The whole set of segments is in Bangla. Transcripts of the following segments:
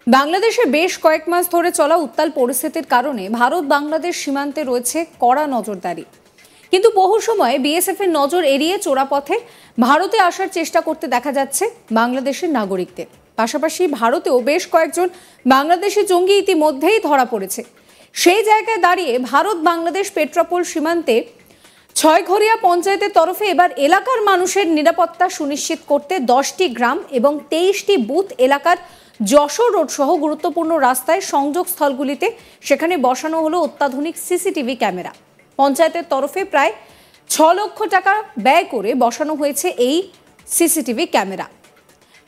বাংলাদেশে বেশ কয়েক মাস ধরে চলা উত্তাল পরিস্থিতির কারণে ভারত বাংলাদেশ সীমান্তে রয়েছে কড়া নজরদারি। কিন্তু বহু সময় বিএসএফ এর নজর এড়িয়ে চোরাপথে ভারতে আসার চেষ্টা করতে দেখা যাচ্ছে বাংলাদেশের নাগরিকদের। পাশাপাশি ভারতেও বেশ কয়েকজন বাংলাদেশি জঙ্গি ইতিমধ্যেই ধরা পড়েছে। সেই জায়গায় দাঁড়িয়ে ভারত বাংলাদেশ পেট্রাপোল সীমান্তে ছয়ঘরিয়া পঞ্চায়েতের তরফে এবার এলাকার মানুষের নিরাপত্তা সুনিশ্চিত করতে 10টি গ্রাম এবং 23টি বুথ এলাকার যশোর রোড সহ গুরুত্বপূর্ণ রাস্তায় সংযোগস্থলগুলিতে সেখানে বসানো হলো অত্যাধুনিক সিসিটিভি ক্যামেরা। পঞ্চায়েতের তরফে প্রায় 6 লক্ষ টাকা ব্যয় করে বসানো হয়েছে এই সিসিটিভি ক্যামেরা।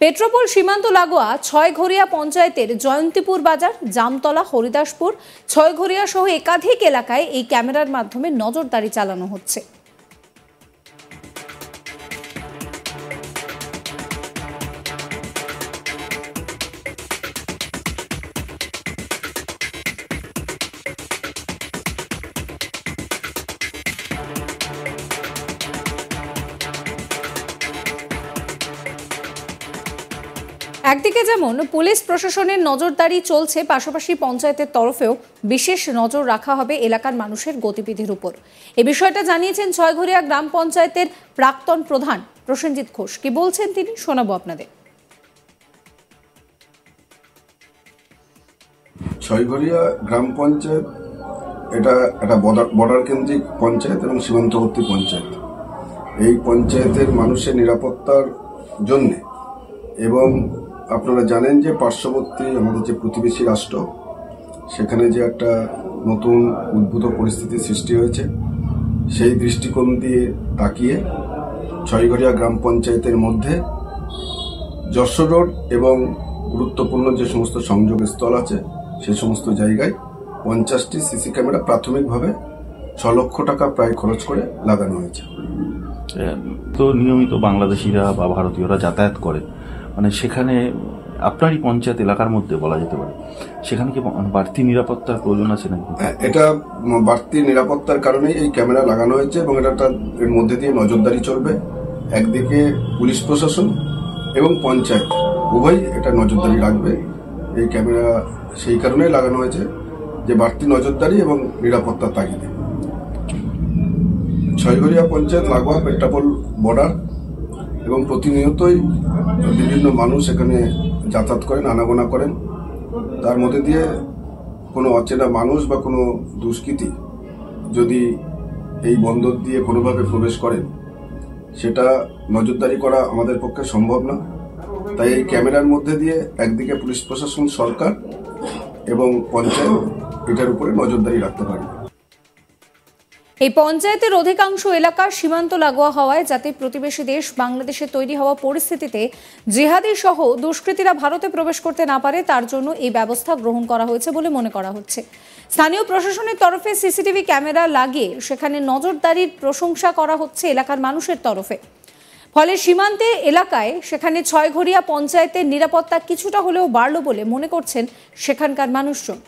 পেট্রাপোল সীমান্ত লাগোয়া ছয়ঘরিয়া পঞ্চায়েতের জয়ন্তীপুর বাজার, জামতলা, হরিদাসপুর, ছয়ঘরিয়া সহ একাধিক এলাকায় এই ক্যামেরার মাধ্যমে নজরদারি চালানো হচ্ছে। একদিকে যেমন পুলিশ প্রশাসনের নজরদারি চলছে, পাশাপাশি পঞ্চায়েতের তরফেও বিশেষ নজর রাখা হবে এলাকার মানুষের গতিবিধির উপর। এ বিষয়টা জানিয়েছেন ছয়ঘরিয়া গ্রাম পঞ্চায়েতের প্রাক্তন প্রধান প্রসেনজিৎ ঘোষ। কি বলছেন তিনি শোনাবো আপনাদের। ছয়ঘরিয়া গ্রাম পঞ্চায়েত এটা একটা বর্ডার কেন্দ্রিক পঞ্চায়েত এবং সীমান্তবর্তী পঞ্চায়েত। এই পঞ্চায়েতের মানুষের নিরাপত্তার জন্য এবং আপনারা জানেন যে পার্শ্ববর্তী আমাদের যে প্রতিবেশী রাষ্ট্র, সেখানে যে একটা নতুন উদ্ভূত পরিস্থিতির সৃষ্টি হয়েছে, সেই দৃষ্টিকোণ দিয়ে তাকিয়ে ছয়ঘরিয়া গ্রাম পঞ্চায়েতের মধ্যে যশোর রোড এবং গুরুত্বপূর্ণ যে সমস্ত সংযোগস্থল আছে সেই সমস্ত জায়গায় 50টি সিসি ক্যামেরা প্রাথমিকভাবে 6 লক্ষ টাকা প্রায় খরচ করে লাগানো হয়েছে। তো নিয়মিত বাংলাদেশিরা বা ভারতীয়রা যাতায়াত করে, মানে সেখানে আপনারই পঞ্চায়েত এলাকার মধ্যে বলা যেতে পারে, সেখানে কি বাড়তি নিরাপত্তার প্রয়োজন আছে নাকি? এটা বাড়তি নিরাপত্তার কারণেই এই ক্যামেরা লাগানো হয়েছে এবং এর মধ্যে দিয়ে নজরদারি চলবে। একদিকে পুলিশ প্রশাসন এবং পঞ্চায়েত উভয় এটা নজরদারি রাখবে। এই ক্যামেরা সেই কারণেই লাগানো হয়েছে যে বাড়তি নজরদারি এবং নিরাপত্তার তাগিদে। ছয়ঘরিয়া পঞ্চায়েত লাগোয়া পেট্রাপোল বর্ডার এবং প্রতিনিয়তই বিভিন্ন মানুষ এখানে যাতায়াত করেন, আনাগোনা করেন। তার মধ্যে দিয়ে কোনো অচেনা মানুষ বা কোনো দুষ্কৃতী যদি এই বন্দর দিয়ে কোনোভাবে প্রবেশ করেন, সেটা নজরদারি করা আমাদের পক্ষে সম্ভব না। তাই এই ক্যামেরার মধ্যে দিয়ে একদিকে পুলিশ প্রশাসন, সরকার এবং পঞ্চায়েত এটার উপরে নজরদারি রাখতে পারবে। এই পঞ্চায়েতের অধিকাংশ এলাকা সীমান্ত লাগোয়া হওয়ায় যাতে প্রতিবেশী দেশ বাংলাদেশে তৈরি হওয়া পরিস্থিতিতে জিহাদি সহ দুষ্কৃতীরা ভারতে প্রবেশ করতে না পারে, তার জন্য এই ব্যবস্থা গ্রহণ করা হয়েছে বলে মনে করা হচ্ছে। স্থানীয় প্রশাসনের তরফে সিসিটিভি ক্যামেরা লাগিয়ে সেখানে নজরদারির প্রশংসা করা হচ্ছে এলাকার মানুষের তরফে। ফলে সীমান্তে এলাকায় সেখানে ছয়ঘরিয়া পঞ্চায়েতের নিরাপত্তা কিছুটা হলেও বাড়ল বলে মনে করছেন সেখানকার মানুষজন।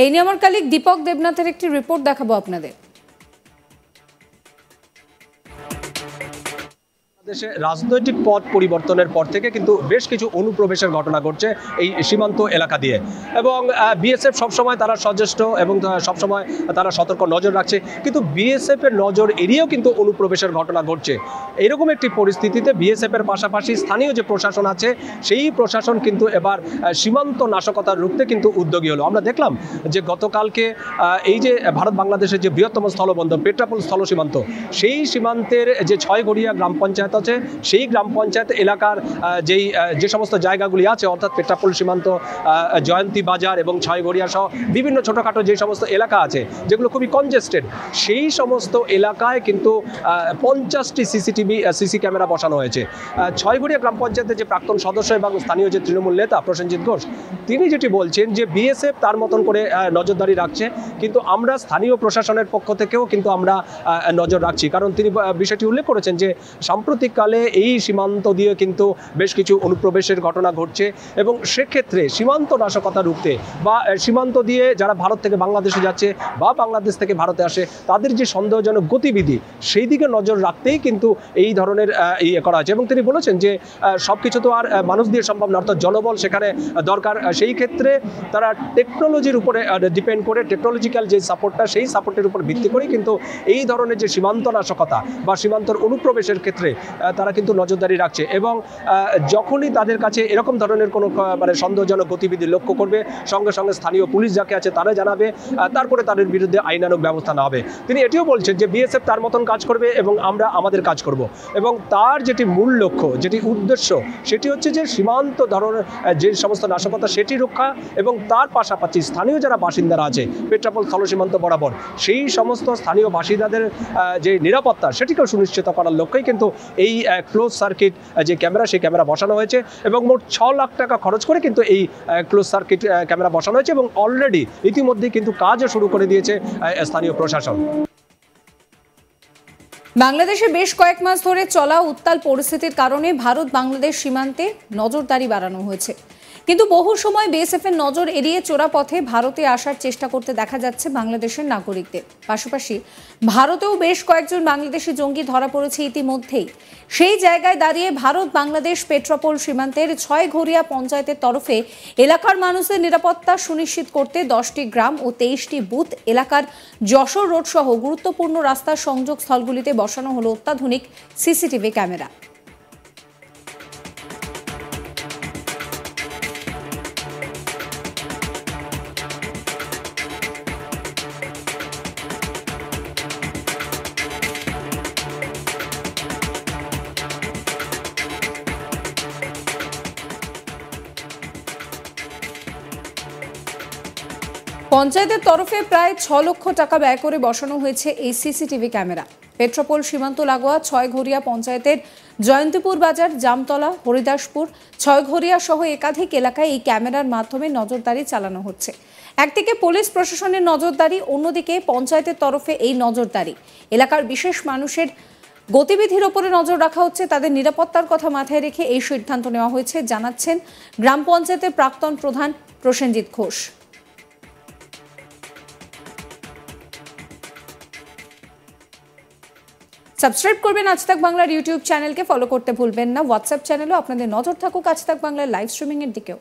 এই নিয়ে আমার কলিগ দীপক দেবনাথের একটি রিপোর্ট দেখাবো আপনাদের। দেশে রাজনৈতিক পথ পরিবর্তনের পর থেকে কিন্তু বেশ কিছু অনুপ্রবেশের ঘটনা ঘটছে এই সীমান্ত এলাকা দিয়ে, এবং বিএসএফ সবসময় তারা সচেষ্ট এবং সবসময় তারা সতর্ক নজর রাখছে, কিন্তু বিএসএফ এর নজর এড়িয়েও কিন্তু অনুপ্রবেশের ঘটনা ঘটছে। এইরকম একটি পরিস্থিতিতে বিএসএফ এর পাশাপাশি স্থানীয় যে প্রশাসন আছে সেই প্রশাসন কিন্তু এবার সীমান্ত নাশকতা রুখতে কিন্তু উদ্যোগী হলো। আমরা দেখলাম যে গতকালকে এই যে ভারত বাংলাদেশের যে বৃহত্তম স্থলবন্দর পেট্রাপোল স্থল সীমান্ত, সেই সীমান্তের যে ছয়ঘরিয়া গ্রাম পঞ্চায়েত হচ্ছে সেই গ্রাম পঞ্চায়েত এলাকার যে সমস্ত জায়গাগুলি আছে, অর্থাৎ পেট্রাপোল সীমান্ত, জয়ন্তী বাজার এবং ছয়ঘরিয়া সহ বিভিন্ন ছোটোখাটো যে সমস্ত এলাকা আছে যেগুলো খুবই কনজেস্টেড, সেই সমস্ত এলাকায় কিন্তু 50টি সিসি ক্যামেরা বসানো হয়েছে। ছয়ঘরিয়া গ্রাম পঞ্চায়েতের যে প্রাক্তন সদস্য এবং স্থানীয় যে তৃণমূল নেতা প্রসেনজিৎ ঘোষ, তিনি যেটি বলছেন যে বিএসএফ তার মতন করে নজরদারি রাখছে, কিন্তু আমরা স্থানীয় প্রশাসনের পক্ষ থেকেও কিন্তু আমরা নজর রাখছি। কারণ তিনি বিষয়টি উল্লেখ করেছেন যে সাম্প্রতিককালে এই সীমান্ত দিয়ে কিন্তু বেশ কিছু অনুপ্রবেশের ঘটনা ঘটছে এবং সেক্ষেত্রে সীমান্ত নাশকতা রুখতে বা সীমান্ত দিয়ে যারা ভারত থেকে বাংলাদেশে যাচ্ছে বা বাংলাদেশ থেকে ভারতে আসে তাদের যে সন্দেহজনক গতিবিধি, সেই দিকে নজর রাখতেই কিন্তু এই ধরনের ইয়ে করা হয়েছে। এবং তিনি বলেছেন যে সব কিছু তো আর মানুষ দিয়ে সম্ভব না, অর্থাৎ জনবল সেখানে দরকার। সেই ক্ষেত্রে তারা টেকনোলজির উপরে ডিপেন্ড করে, টেকনোলজিক্যাল যে সাপোর্টটা, সেই সাপোর্টের উপর ভিত্তি করেই কিন্তু এই ধরনের যে সীমান্ত নাশকতা বা সীমান্তর অনুপ্রবেশের ক্ষেত্রে তারা কিন্তু নজরদারি রাখছে। এবং যখনই তাদের কাছে এরকম ধরনের কোনো মানে সন্দেহজনক গতিবিধি লক্ষ্য করবে, সঙ্গে সঙ্গে স্থানীয় পুলিশ যাকে আছে তারা জানাবে, তারপরে তাদের বিরুদ্ধে আইনানুগ ব্যবস্থা নেওয়া হবে। তিনি এটিও বলছেন যে বিএসএফ তার মতন কাজ করবে এবং আমরা আমাদের কাজ করব। এবং তার যেটি মূল লক্ষ্য, যেটি উদ্দেশ্য, সেটি হচ্ছে যে সীমান্ত ধরনের যে সমস্ত নাশকতা সেটি রক্ষা এবং তার পাশাপাশি স্থানীয় যারা বাসিন্দারা আছে পেট্রাপোল স্থল সীমান্ত বরাবর, সেই সমস্ত স্থানীয় বাসিন্দাদের যে নিরাপত্তা সেটিকেও সুনিশ্চিত করার লক্ষ্যেই কিন্তু এই ক্লোজ সার্কিট যে ক্যামেরা, সেই ক্যামেরা বসানো হয়েছে এবং মোট 6 লাখ টাকা খরচ করে কিন্তু এই ক্লোজ সার্কিট ক্যামেরা বসানো হয়েছে এবং অলরেডি ইতিমধ্যেই কিন্তু কাজও শুরু করে দিয়েছে স্থানীয় প্রশাসন। বাংলাদেশে বেশ কয়েক মাস ধরে চলা উত্তাল পরিস্থিতির কারণে ভারত বাংলাদেশ সীমান্তে নজরদারি বাড়ানো হয়েছে, কিন্তু বহু সময় বিএসএফ এর নজর এড়িয়ে চোরা পথে ভারতে আসার চেষ্টা করতে দেখা যাচ্ছে বাংলাদেশের নাগরিকদের। পাশাপাশি ভারতেও বেশ কয়েকজন বাংলাদেশি জঙ্গি ধরা পড়েছে ইতিমধ্যেই। সেই জায়গায় দাঁড়িয়ে ভারত বাংলাদেশ পেট্রাপোল সীমান্তের ছয়ঘরিয়া পঞ্চায়েতের তরফে এলাকার মানুষের নিরাপত্তা সুনিশ্চিত করতে 10টি গ্রাম ও 23টি বুথ এলাকার যশোর রোড সহ গুরুত্বপূর্ণ রাস্তার সংযোগ স্থলগুলিতে বসানো হলো অত্যাধুনিক সিসিটিভি ক্যামেরা। পঞ্চায়েতের তরফে প্রায় 6 লক্ষ টাকা ব্যয় করে বসানো হয়েছে এই সিসিটিভি ক্যামেরা। পেট্রাপোল সীমান্ত লাগোয়া ছয়ঘরিয়া পঞ্চায়েতের জয়ন্তীপুর বাজার, জামতলা, হরিদাসপুর, ছয়ঘরিয়া সহ একাধিক এলাকায় এই ক্যামেরার মাধ্যমে নজরদারি চালানো হচ্ছে। একদিকে পুলিশ প্রশাসনের নজরদারি, অন্যদিকে পঞ্চায়েতের তরফে এই নজরদারি। এলাকার বিশেষ মানুষের গতিবিধির ওপরে নজর রাখা হচ্ছে, তাদের নিরাপত্তার কথা মাথায় রেখে এই সিদ্ধান্ত নেওয়া হয়েছে, জানাচ্ছেন গ্রাম পঞ্চায়েতের প্রাক্তন প্রধান প্রসেনজিৎ ঘোষ। সাবস্ক্রাইব করবেন আজ তাক বাংলার ইউটিউব চ্যানেলকে, ফলো করতে ভুলবেন না। হোয়াটসঅ্যাপ চ্যানেলও আপনাদের নজর থাকুক আজ তাক বাংলার লাইভ স্ট্রিমিং এর দিকেও।